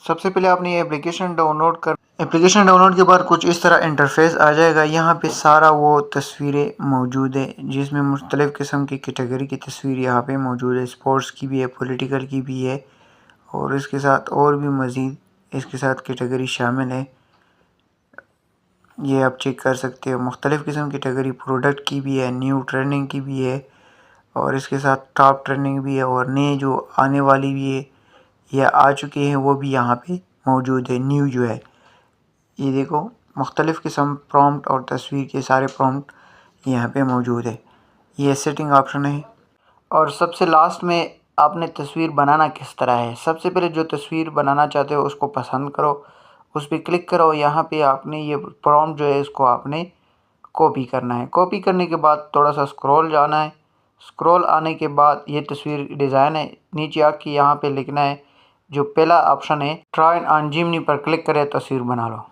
सबसे पहले आपने ये एप्लीकेशन डाउनलोड के बाद कुछ इस तरह इंटरफेस आ जाएगा। यहाँ पे सारा वो तस्वीरें मौजूद है जिसमें मुख्तलिफ़ किस्म की कैटेगरी की तस्वीर यहाँ पे मौजूद है। स्पोर्ट्स की भी है, पॉलिटिकल की भी है और इसके साथ और भी मज़ीद इसके साथ कैटेगरी शामिल है। ये आप चेक कर सकते हो। मुख्तलिफ़ किस्म की कैटेगरी प्रोडक्ट की भी है, न्यू ट्रेंडिंग की भी है और इसके साथ टॉप ट्रेंडिंग भी है और नए जो आने वाली भी है या आ चुके हैं वो भी यहाँ पे मौजूद है। न्यू जो है ये देखो, मुख्तलिफ़ किस्म प्रॉम्प्ट और तस्वीर के सारे प्रॉम्प्ट यहाँ पे मौजूद है। ये सेटिंग ऑप्शन है। और सबसे लास्ट में आपने तस्वीर बनाना किस तरह है। सबसे पहले जो तस्वीर बनाना चाहते हो उसको पसंद करो, उस पर क्लिक करो। यहाँ पे आपने ये प्रॉम्प्ट जो है इसको आपने कॉपी करना है। कॉपी करने के बाद थोड़ा सा स्क्रॉल जाना है। स्क्रॉल आने के बाद ये तस्वीर डिज़ाइन है, नीचे आके यहाँ पे लिखना है जो पहला ऑप्शन है ट्राई ऑन जिमनी पर क्लिक करें, तस्वीर बना लो।